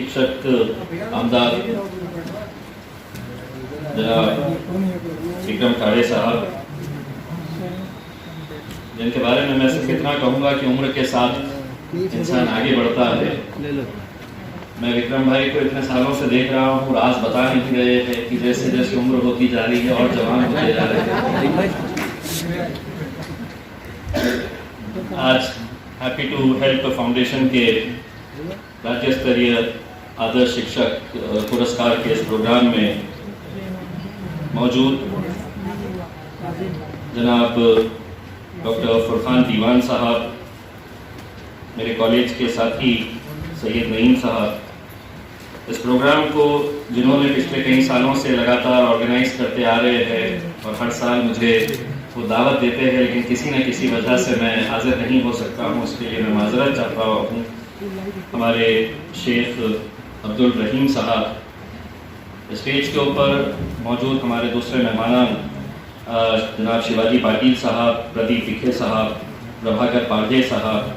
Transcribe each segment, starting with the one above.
शिक्षक आमदार जनाब विक्रम खाड़े साहब, जिनके बारे में मैं सिर्फ इतना कहूँगा कि उम्र के साथ इंसान आगे बढ़ता है। मैं विक्रम भाई को इतने सालों से देख रहा हूँ, राज बता नहीं रहे हैं कि जैसे जैसे उम्र होती जा रही है और जवान होते जा रहे हैं। आज हैप्पी टू हेल्प फाउंडेशन के राज्य स्तरीय आदर्श शिक्षक पुरस्कार के इस प्रोग्राम में मौजूद जनाब डॉक्टर फुरकान दीवान साहब, मेरे कॉलेज के साथी सैयद नईम साहब, इस प्रोग्राम को जिन्होंने पिछले कई सालों से लगातार ऑर्गेनाइज करते आ रहे हैं और हर साल मुझे वो दावत देते हैं, लेकिन किसी न किसी वजह से मैं हाजिर नहीं हो सकता हूँ, उसके लिए मैं माजरत चाहता हूँ। हमारे शेख अब्दुल रहीम साहब, स्टेज के ऊपर मौजूद हमारे दूसरे मेहमान जनाब शिवाजी पाटिल साहब, प्रदीप विखे साहब, प्रभाकर पांडे साहब,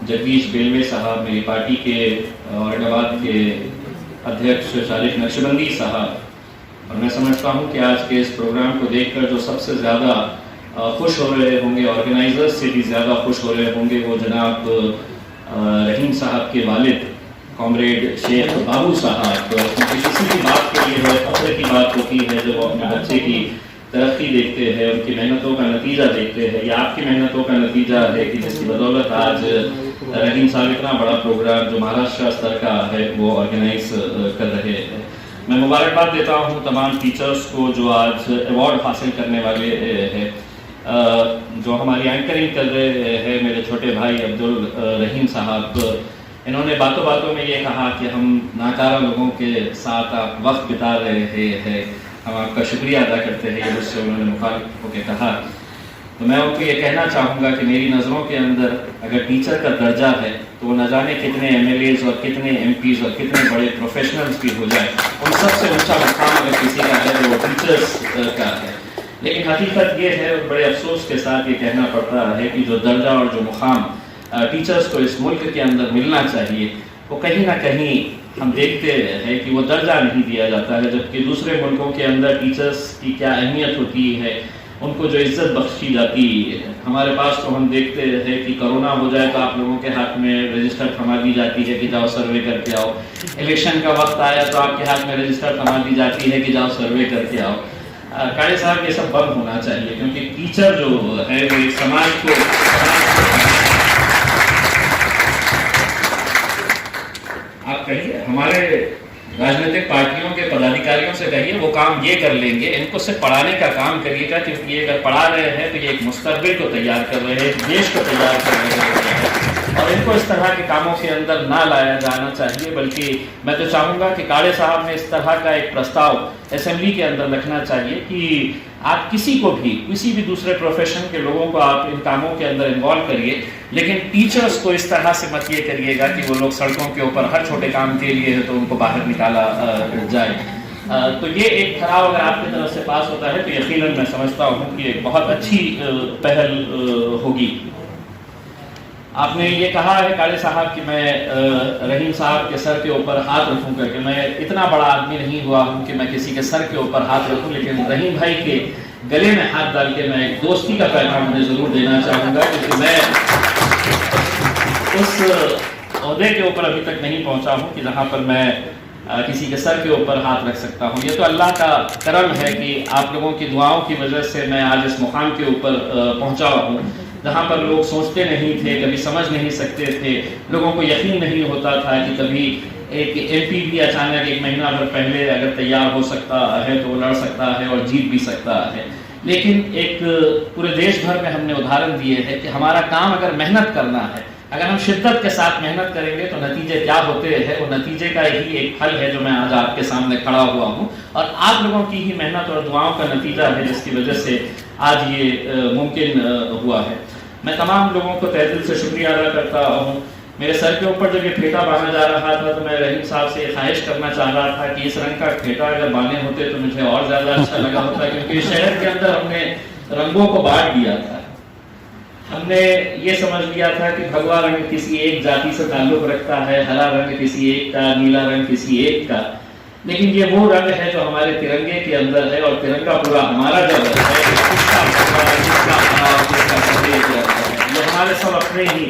जगदीश बेलवे साहब, मेरी पार्टी के औरंगाबाद के अध्यक्ष शारिक नक्शबंदी साहब, और मैं समझता हूं कि आज के इस प्रोग्राम को देखकर जो सबसे ज़्यादा खुश हो रहे होंगे, ऑर्गेनाइजर्स से भी ज़्यादा खुश हो रहे होंगे, वो जनाब रहीम साहब के वालिद कॉमरेड शेख बाबू साहब। क्योंकि किसी भी बात के लिए है, फख्र की बात होती है जब वो अपने बच्चे की तरक्की देखते हैं, उनकी मेहनतों का नतीजा देखते हैं। या आपकी मेहनतों का नतीजा है कि जिसकी बदौलत आज रहीम साहब इतना बड़ा प्रोग्राम जो महाराष्ट्र स्तर का है वो ऑर्गेनाइज कर रहे हैं। मैं मुबारकबाद देता हूँ तमाम टीचर्स को जो आज अवार्ड हासिल करने वाले हैं। जो हमारी एंकरिंग कर रहे हैं मेरे छोटे भाई अब्दुल रहीम साहब, इन्होंने बातों बातों में ये कहा कि हम नाकारा लोगों के साथ आप वक्त बिता रहे हैं, हम आपका शुक्रिया अदा करते हैं। ये मुझसे उन्होंने मुखालिफ होकर कहा, तो मैं उनको ये कहना चाहूँगा कि मेरी नज़रों के अंदर अगर टीचर का दर्जा है तो वो न जाने कितने MLAs और कितने MPs और कितने बड़े प्रोफेशनल्स भी हो जाए, उन सबसे ऊंचा मुकाम अगर किसी का है तो वो टीचर्स का है। लेकिन हकीकत ये है, और बड़े अफसोस के साथ ये कहना पड़ता है कि जो दर्जा और जो मुकाम टीचर्स को इस मुल्क के अंदर मिलना चाहिए, वो कहीं ना कहीं हम देखते हैं कि वो दर्जा नहीं दिया जाता है। जबकि दूसरे मुल्कों के अंदर टीचर्स की क्या अहमियत होती है, उनको जो इज्जत बख्शी जाती है। हमारे पास तो हम देखते हैं कि कोरोना हो जाए तो आप लोगों के हाथ में रजिस्टर थमा दी जाती है कि जाओ सर्वे करके आओ। इलेक्शन का वक्त आया तो आपके हाथ में रजिस्टर थमा दी जाती है कि जाओ सर्वे करके आओ। काड़े साहब, ये सब बंद होना चाहिए, क्योंकि टीचर जो है वो एक समाज को आप कहिए, हमारे राजनीतिक पार्टियों के पदाधिकारियों से कहिए वो काम ये कर लेंगे, इनको सिर्फ पढ़ाने का काम करिएगा, क्योंकि ये अगर पढ़ा रहे हैं तो ये एक मुस्तकबिल को तैयार कर रहे हैं, देश को तैयार कर रहे हैं। और इनको इस तरह के कामों के अंदर ना लाया जाना चाहिए। बल्कि मैं तो चाहूँगा कि काड़े साहब ने इस तरह का एक प्रस्ताव असेंबली के अंदर रखना चाहिए कि आप किसी को भी, किसी भी दूसरे प्रोफेशन के लोगों को आप इन कामों के अंदर इन्वॉल्व करिए, लेकिन टीचर्स को इस तरह से मत ये करिएगा कि वो लोग सड़कों के ऊपर हर छोटे काम के लिए है तो उनको बाहर निकाला जाए। तो ये एक ठहराव अगर आपकी तरफ से पास होता है तो यकीनन मैं समझता हूँ कि एक बहुत अच्छी पहल होगी। आपने ये कहा है काले साहब कि मैं रहीम साहब के सर के ऊपर हाथ रखूं करके। मैं इतना बड़ा आदमी नहीं हुआ हूं कि मैं किसी के सर के ऊपर हाथ रखूं, लेकिन रहीम भाई के गले में हाथ डाल के मैं एक दोस्ती का पैगाम उन्हें जरूर देना चाहूँगा, क्योंकि मैं उस ओहदे के ऊपर अभी तक नहीं पहुँचा हूँ कि जहाँ पर मैं किसी के सर के ऊपर हाथ रख सकता हूँ। ये तो अल्लाह का करम है कि आप लोगों की दुआओं की वजह से मैं आज इस मुकाम के ऊपर पहुँचा हूँ, जहाँ पर लोग सोचते नहीं थे, कभी समझ नहीं सकते थे, लोगों को यकीन नहीं होता था कि कभी एक MP भी अचानक एक महीना भर पहले अगर तैयार हो सकता है तो वो लड़ सकता है और जीत भी सकता है। लेकिन एक पूरे देश भर में हमने उदाहरण दिए हैं कि हमारा काम अगर मेहनत करना है, अगर हम शिद्दत के साथ मेहनत करेंगे तो नतीजे क्या होते हैं, वो नतीजे का ही एक फल है जो मैं आज आपके सामने खड़ा हुआ हूँ। और आप लोगों की ही मेहनत और दुआओं का नतीजा है जिसकी वजह से आज ये मुमकिन हुआ है। मैं तमाम लोगों को तहे दिल से शुक्रिया अदा करता हूँ। मेरे सर के ऊपर जब ये फेटा बांधा जा रहा था तो मैं रहीम साहब से ख्वाहिश करना चाह रहा था कि इस रंग का फेटा अगर बांधे होते तो मुझे और ज़्यादा अच्छा लगा होता, क्योंकि शहर के अंदर हमने रंगों को बांट दिया था। हमने ये समझ लिया था कि भगवा रंग किसी एक जाति से ताल्लुक रखता है, हरा रंग किसी एक का, नीला रंग किसी एक का, लेकिन ये वो रंग है जो हमारे तिरंगे के अंदर है, और तिरंगा पूरा हमारा जब है, ये हमारे सब अपने ही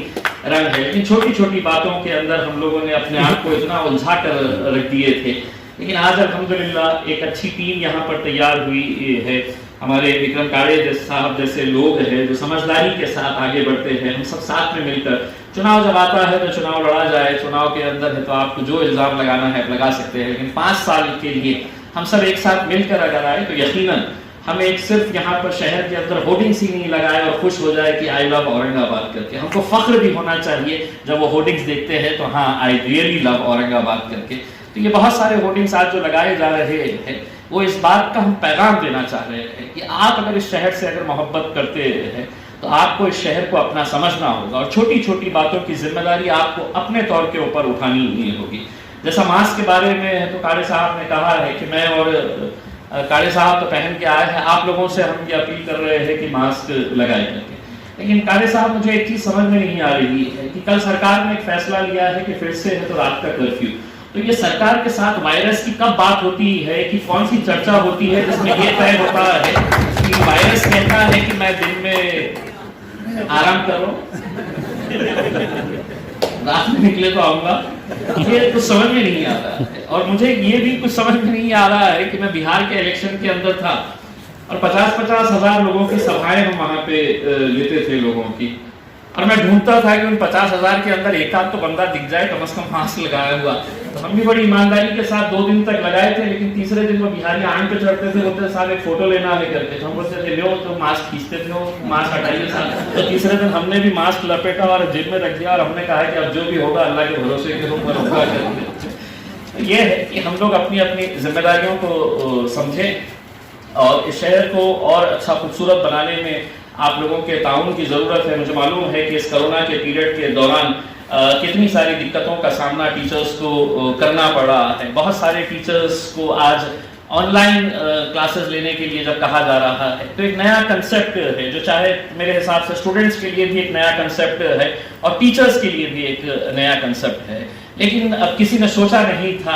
रंग है। लेकिन छोटी छोटी बातों के अंदर हम लोगों ने अपने आप को इतना उलझा कर रख दिए थे। लेकिन आज अल्हम्दुलिल्लाह एक अच्छी टीम यहाँ पर तैयार हुई है। हमारे विक्रम काड़े साहब जैसे लोग हैं जो समझदारी के साथ आगे बढ़ते हैं। हम सब साथ में मिलकर, चुनाव जब आता है तो चुनाव लड़ा जाए, चुनाव के अंदर है तो आपको जो इल्ज़ाम लगाना है लगा सकते हैं, लेकिन 5 साल के लिए हम सब एक साथ मिलकर अगर आए तो यकीनन हम एक सिर्फ यहाँ पर शहर के अंदर होर्डिंग्स ही नहीं लगाए और खुश हो जाए कि आई लव औरंगाबाद करके। हमको फख्र भी होना चाहिए जब वो होर्डिंग्स देखते हैं तो हाँ, आई रियली लव औरंगाबाद करके। तो ये बहुत सारे होर्डिंग्स आज जो लगाए जा रहे हैं वो इस बात का हम पैगाम देना चाह रहे हैं कि आप अगर इस शहर से अगर मोहब्बत करते हैं तो आपको इस शहर को अपना समझना होगा, और छोटी छोटी बातों की जिम्मेदारी आपको अपने तौर के ऊपर उठानी होगी। जैसा मास्क के बारे में तो काड़े साहब ने कहा है कि मैं और काड़े साहब तो पहन के आए हैं, आप लोगों से हम ये अपील कर रहे हैं कि मास्क लगाए करके। लेकिन काड़े साहब, मुझे एक चीज समझ में नहीं आ रही है कि कल सरकार ने एक फैसला लिया है कि फिर से है तो रात का कर्फ्यू, तो ये सरकार के साथ वायरस की कब बात होती है, कि कौन सी चर्चा होती है जिसमें ये तय होता है कि वायरस कहता है कि मैं दिन में आराम करो, रात में निकले तो आऊंगा। ये कुछ समझ में नहीं आ रहा है। और मुझे ये भी कुछ समझ में नहीं आ रहा है कि मैं बिहार के इलेक्शन के अंदर था और 50-50 हजार लोगों की सभाएं हम वहां पे लेते थे लोगों की, और मैं ढूंढता था कि उन 50,000 के अंदर एक आध तो बंदा दिख जाए कम से कम मास्क लगाया हुआ। तो हम भी बड़ी ईमानदारी के साथ 2 दिन तक लगाए थे, लेकिन तीसरे दिन वो बिहारी आंख पे चढ़ते थे, बोलते साहब एक फोटो लेना है करके। तो हम बोलते थे लो, तो मास्क खींचते थे, मास्क हटाइए साहब। तो तीसरे दिन हमने भी मास्क लपेटा और जेब में रख दिया, और हमने कहा कि अब जो भी होगा अल्लाह के भरोसे के ऊपर होगा करके। ये है कि हम लोग अपनी अपनी जिम्मेदारियों को समझें और इस शहर को और अच्छा खूबसूरत बनाने में आप लोगों के ताउन की ज़रूरत है। मुझे मालूम है कि इस कोरोना के पीरियड के दौरान कितनी सारी दिक्कतों का सामना टीचर्स को करना पड़ा है। बहुत सारे टीचर्स को आज ऑनलाइन क्लासेस लेने के लिए जब कहा जा रहा है तो एक नया कंसेप्ट है जो चाहे मेरे हिसाब से स्टूडेंट्स के लिए भी एक नया कंसेप्ट है और टीचर्स के लिए भी एक नया कंसेप्ट है। लेकिन अब किसी ने सोचा नहीं था,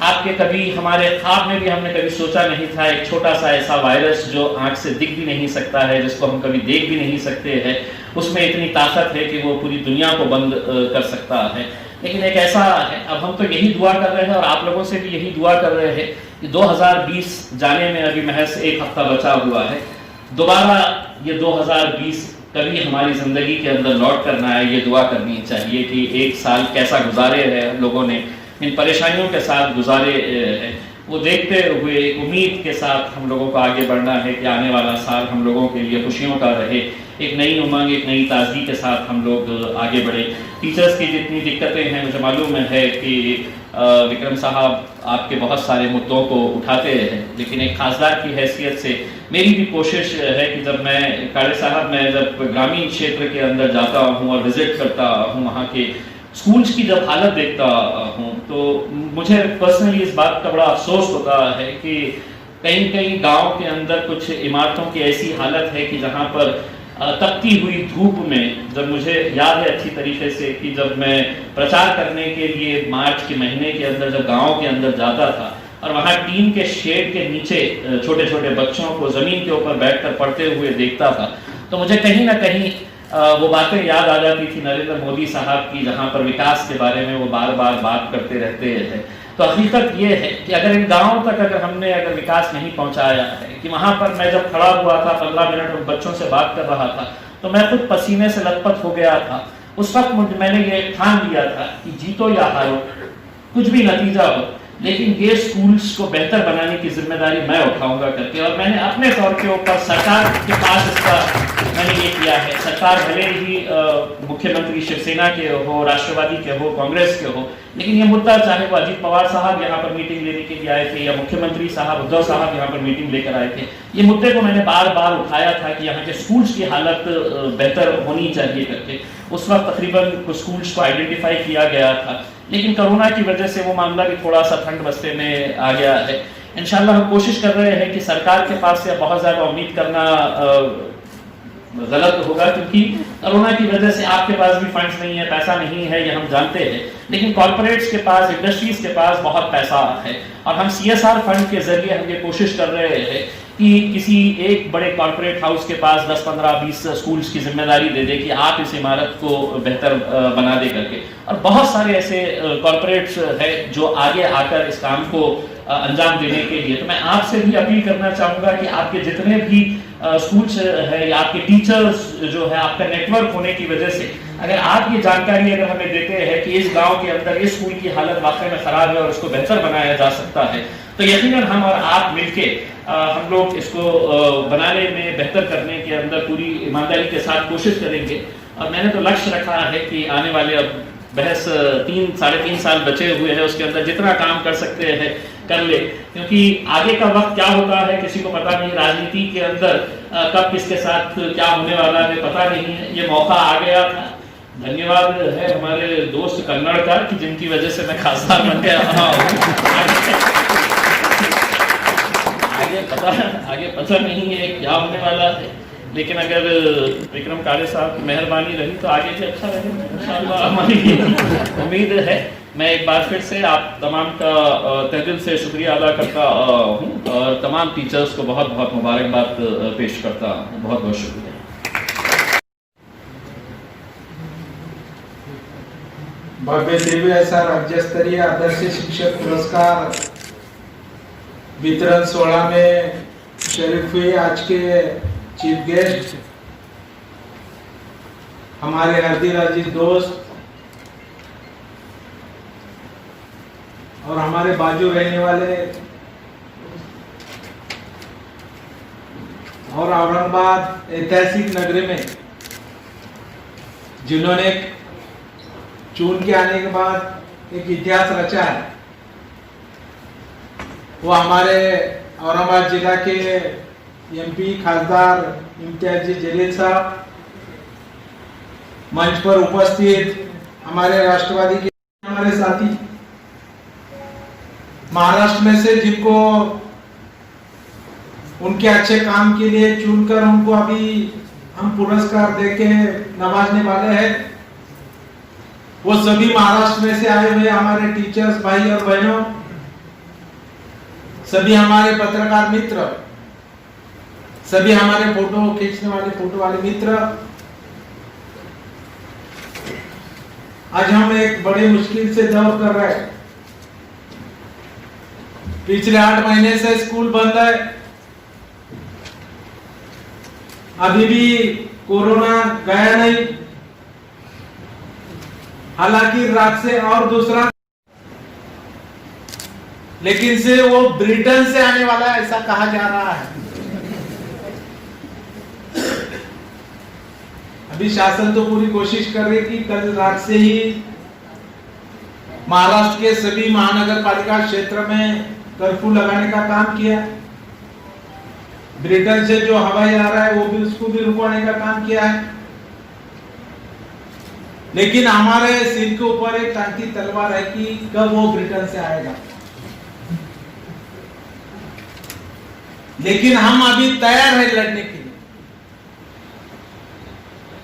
आपके कभी हमारे ख्वाब में भी हमने कभी सोचा नहीं था, एक छोटा सा ऐसा वायरस जो आंख से दिख भी नहीं सकता है, जिसको हम कभी देख भी नहीं सकते हैं, उसमें इतनी ताकत है कि वो पूरी दुनिया को बंद कर सकता है। लेकिन एक ऐसा है, अब हम तो यही दुआ कर रहे हैं और आप लोगों से भी यही दुआ कर रहे हैं कि 2020 जाने में अभी महज 1 हफ्ता बचा हुआ है। दोबारा ये 2020 कभी हमारी जिंदगी के अंदर लौट करना है, ये दुआ करनी चाहिए कि 1 साल कैसा गुजारे है लोगों ने, इन परेशानियों के साथ गुजारे हैं, वो देखते हुए उम्मीद के साथ हम लोगों को आगे बढ़ना है कि आने वाला साल हम लोगों के लिए खुशियों का रहे। एक नई उमंग, एक नई ताजगी के साथ हम लोग आगे बढ़े। टीचर्स की जितनी दिक्कतें हैं, मुझे मालूम है कि विक्रम साहब आपके बहुत सारे मुद्दों को उठाते हैं, लेकिन एक खासदार की हैसियत से मेरी भी कोशिश है कि जब मैं काड़े साहब, मैं जब ग्रामीण क्षेत्र के अंदर जाता हूँ और विजिट करता हूँ, वहाँ के स्कूल्स की जब हालत देखता हूँ तो मुझे पर्सनली इस बात का बड़ा अफसोस होता है कि कहीं कहीं गांव के अंदर कुछ इमारतों की ऐसी हालत है कि जहाँ पर तपती हुई धूप में, जब मुझे याद है अच्छी तरीके से कि जब मैं प्रचार करने के लिए मार्च के महीने के अंदर जब गाँव के अंदर जाता था और वहाँ टीन के शेड के नीचे छोटे छोटे बच्चों को ज़मीन के ऊपर बैठकर पढ़ते हुए देखता था, तो मुझे कहीं ना कहीं वो बातें याद आ जाती थी नरेंद्र मोदी साहब की, जहाँ पर विकास के बारे में वो बार बार बात करते रहते हैं। तो हकीकत ये है कि अगर इन गाँव तक हमने विकास नहीं पहुँचाया है, कि वहाँ पर मैं जब खड़ा हुआ था 15 मिनट उन बच्चों से बात कर रहा था तो मैं खुद पसीने से लथपथ हो गया था। उस वक्त मैंने ये ठान लिया था कि जीतो या हारो, कुछ भी नतीजा हो, लेकिन ये स्कूल्स को बेहतर बनाने की जिम्मेदारी मैं उठाऊंगा करके। और मैंने अपने तौर के ऊपर सरकार के पास इसका मैंने ये किया है। सरकार भले ही मुख्यमंत्री शिवसेना के हो, राष्ट्रवादी के हो, कांग्रेस के हो, लेकिन ये मुद्दा चाहे वो अजीत पवार साहब यहाँ पर मीटिंग लेने के लिए आए थे या मुख्यमंत्री साहब उद्धव साहब यहाँ पर मीटिंग लेकर आए थे, ये मुद्दे को मैंने बार बार उठाया था कि यहाँ के स्कूल्स की हालत बेहतर होनी चाहिए करके। उस वक्त तकरीबन कुछ स्कूल्स को आइडेंटिफाई किया गया था, लेकिन कोरोना की वजह से वो मामला भी थोड़ा सा ठंड बस्ते में आ गया है। इंशाल्लाह हम कोशिश कर रहे हैं कि सरकार के पास से बहुत ज़्यादा उम्मीद करना गलत होगा, क्योंकि कोरोना की वजह से आपके पास भी फंड्स नहीं है, पैसा नहीं है, ये हम जानते हैं, लेकिन कॉर्पोरेट्स के पास, इंडस्ट्रीज के पास बहुत पैसा है। और हम CSR फंड के जरिए हम ये कोशिश कर रहे हैं कि किसी एक बड़े कॉर्पोरेट हाउस के पास 10, 15, 20 स्कूल्स की जिम्मेदारी दे दे कि आप इस इमारत को बेहतर बना दे करके। और बहुत सारे ऐसे कॉर्पोरेट्स हैं जो आगे आकर इस काम को अंजाम देने के लिए। तो मैं आपसे भी अपील करना चाहूँगा कि आपके जितने भी स्कूल्स है या आपके टीचर्स जो है, आपका नेटवर्क होने की वजह से अगर आप ये जानकारी अगर हमें देते हैं कि इस गांव के अंदर इस स्कूल की हालत वाकई में खराब है और उसको बेहतर बनाया जा सकता है, तो यकीनन हम और आप मिलके हम लोग इसको बनाने में, बेहतर करने के अंदर पूरी ईमानदारी के साथ कोशिश करेंगे। और मैंने तो लक्ष्य रखा है कि आने वाले अब बहस 3-3.5 साल बचे हुए हैं, उसके अंदर जितना काम कर सकते हैं कर ले, क्योंकि आगे का वक्त क्या होता है किसी को पता नहीं। राजनीति के अंदर कब किसके साथ क्या होने वाला है पता नहीं है। ये मौका आ गया था, धन्यवाद है हमारे दोस्त कन्नड़ का कि जिनकी वजह से मैं खासदार बन गया। आगे पता नहीं है क्या होने वाला है, लेकिन अगर विक्रम काले साहब की मेहरबानी रही तो आगे भी अच्छा रहेगा इंशाअल्लाह, हमारी उम्मीद है। मैं एक बार फिर से आप तमाम का तहे दिल से शुक्रिया अदा करता हूँ और तमाम टीचर्स को बहुत बहुत मुबारकबाद पेश करता हूँ। बहुत बहुत शुक्रिया। भव्य दिव्य ऐसा राज्य स्तरीय आदर्श शिक्षक पुरस्कार वितरण 16 में शरीक हुए आज के चीफ गेस्ट हमारे हरदिल अजीज दोस्त और हमारे बाजू रहने वाले और औरंगाबाद ऐतिहासिक नगरी में जिन्होंने चुन के आने के बाद एक इतिहास रचा है, वो हमारे औरंगाबाद जिला के MP खासदार इम्तियाज जलील साहब, मंच पर उपस्थित हमारे राष्ट्रवादी के हमारे साथी, महाराष्ट्र में से जिनको उनके अच्छे काम के लिए चुनकर उनको अभी हम पुरस्कार देके नवाजने वाले हैं, वो सभी महाराष्ट्र में से आए हुए हमारे टीचर्स भाई और बहनों, सभी हमारे पत्रकार मित्र, सभी हमारे फोटो खींचने वाले फोटो वाले मित्र, आज हम एक बड़े मुश्किल से दौर कर रहे हैं। पिछले 8 महीने से स्कूल बंद है, अभी भी कोरोना गया नहीं, हालांकि रात से और दूसरा, लेकिन से वो ब्रिटेन से आने वाला है ऐसा कहा जा रहा है। अभी शासन तो पूरी कोशिश कर रही थी, कल रात से ही महाराष्ट्र के सभी महानगर पालिका क्षेत्र में कर्फ्यू लगाने का काम किया। ब्रिटेन से जो हवाई आ रहा है वो भी उसको भी रुकवाने का काम किया है, लेकिन हमारे सिर के ऊपर एक टांकी तलवार है कि कब वो ब्रिटेन से आएगा। लेकिन हम अभी तैयार है लड़ने के लिए,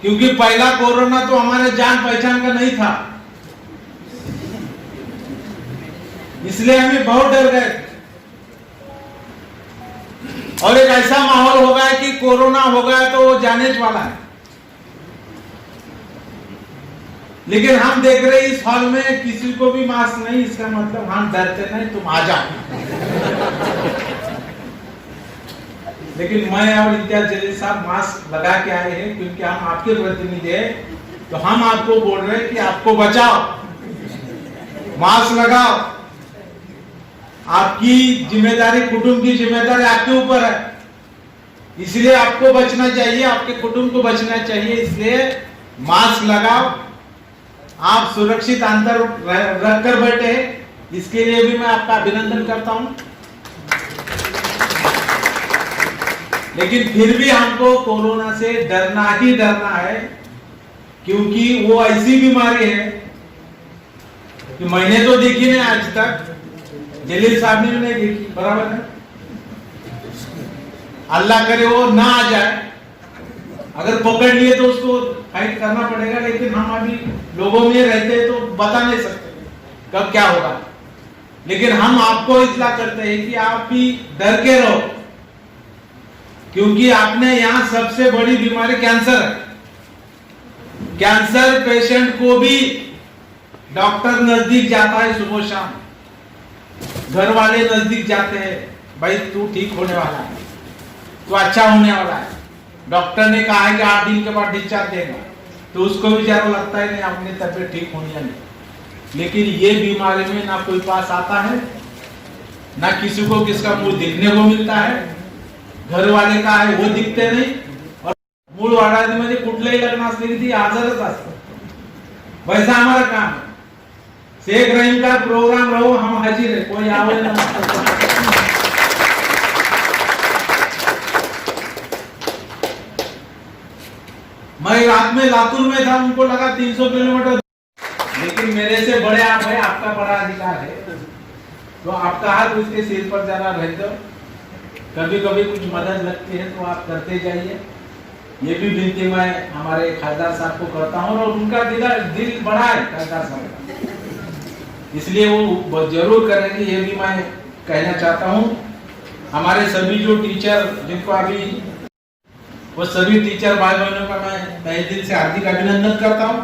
क्योंकि पहला कोरोना तो हमारे जान पहचान का नहीं था, इसलिए हमें बहुत डर गए और एक ऐसा माहौल हो गया कि कोरोना हो गया तो वो जाने वाला है। लेकिन हम देख रहे इस हॉल में किसी को भी मास्क नहीं, इसका मतलब हम डरते नहीं, तुम आ जाओ। लेकिन मैं और इम्तियाज जलील साहब मास्क लगा के आए हैं, क्योंकि हम आपके प्रतिनिधि हैं, तो हम आपको बोल रहे हैं कि आपको बचाओ, मास्क लगाओ। आपकी जिम्मेदारी, कुटुंब की जिम्मेदारी आपके ऊपर है, इसलिए आपको बचना चाहिए, आपके कुटुंब को बचना चाहिए, इसलिए मास्क लगाओ। आप सुरक्षित अंतर रखकर बैठे हैं, इसके लिए भी मैं आपका अभिनंदन करता हूं। लेकिन फिर भी हमको कोरोना से डरना ही डरना है, क्योंकि वो ऐसी बीमारी है कि मैंने तो देखी नहीं आज तक, जलील साहब ने भी नहीं देखी, बराबर है। अल्लाह करे वो ना आ जाए, अगर पकड़ लिए तो उसको फाइट करना पड़ेगा, लेकिन हम अभी लोगों में रहते हैं तो बता नहीं सकते कब क्या होगा। लेकिन हम आपको इतला करते हैं कि आप भी डर के रहो, क्योंकि आपने यहां सबसे बड़ी बीमारी कैंसर है। कैंसर पेशेंट को भी डॉक्टर नजदीक जाता है सुबह शाम, घर वाले नजदीक जाते हैं, भाई तू ठीक होने वाला है, तू अच्छा होने वाला है। डॉक्टर ने कहा है कि 8 दिन के बाद डिस्चार्ज देगा, तो उसको भी जरा लगता है नहीं अपनी तबीयत ठीक होनी है। लेकिन ये बीमारी में ना कोई पास आता है, ना किसी को किसका मुंह दिखने को मिलता है, घर वाले का आहे वो दिखते नाही, और मूळ वाढामध्ये कुठलंही लग्न असले की ती आजारच असतं। वैसा हमारा काम है, शेख रहीम का प्रोग्राम रहो हम हाजिर है, कोई आवे ना। मैं रात में लातूर में था, उनको लगा 300 किलोमीटर, लेकिन मेरे से बड़े आप है, आपका बड़ा अधिकार है, तो आपका हाथ उसके सिर पर जरा रह दो। कभी कभी कुछ मदद लगती है तो आप करते जाइए। ये भी विनती मैं हमारे खासदार साहब को करता हूँ, और उनका दिल बड़ा है खासदार साहब का, इसलिए वो जरूर करेंगे, ये भी मैं कहना चाहता हूँ। हमारे सभी जो टीचर जिनको अभी, वो सभी टीचर भाई बहनों का मैं तहे दिल से हार्दिक अभिनंदन करता हूँ।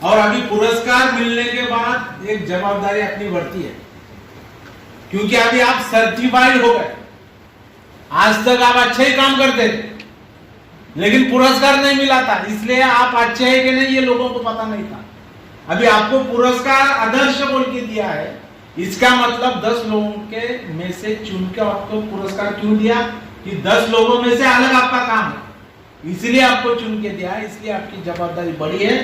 और अभी पुरस्कार मिलने के बाद एक जवाबदारी अपनी बढ़ती है, क्योंकि अभी आप सर्टिफाइड हो गए। आज तक आप अच्छे ही काम करते थे, लेकिन पुरस्कार नहीं मिला था, इसलिए आप अच्छे हैं कि नहीं ये लोगों को पता नहीं था। अभी आपको पुरस्कार आदर्श बोल के दिया है, इसका मतलब 10 लोगों के में से चुन के आपको पुरस्कार क्यों दिया कि 10 लोगों में से अलग आपका काम है, इसलिए आपको चुन के दिया है, इसलिए आपकी जवाबदारी बड़ी है।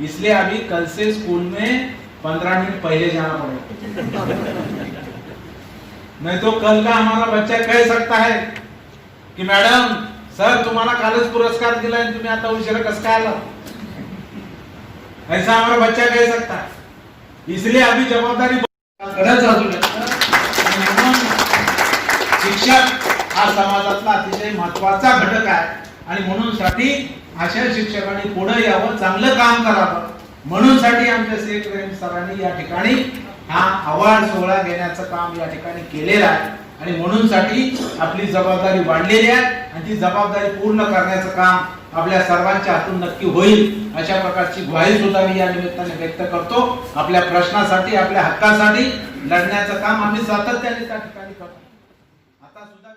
इसलिए अभी कल से स्कूल में 15 मिनट पहले जाना पड़ेगा, नहीं तो कल का हमारा बच्चा कह सकता है कि मॅडम सर तुम्हाला कालच पुरस्कार दिला है, तुम्हें आता उशिरा कसं काय आला, ऐसा हमारा बच्चा कह सकता है। इसलिए अभी जवाबदारी शिक्षक हा समाजातला अतिशय महत्त्वाचा घटक आहे, आणि म्हणून साठी अशा शिक्षकांनी पुढे यावं, चांगलं काम करावं, म्हणून साठी आमच्या शेख रहीम सरांनी या ठिकाणी हा अवॉर्ड सोहळा घेण्याचं काम या ठिकाणी केलेलं आहे, आणि म्हणून साठी आपली जबाबदारी वाढलेली आहे, आणि ती जबाबदारी पूर्ण करण्याचं काम आपल्या सर्वांच्या हातून नक्की होईल, अशा प्रकारची ग्वाही सुद्धा मी या निमित्ताने व्यक्त करतो। आपल्या प्रश्नासाठी, आपल्या हक्कासाठी लढण्याचं काम आम्ही सातत्याने त्या ठिकाणी करतो। आता सुद्धा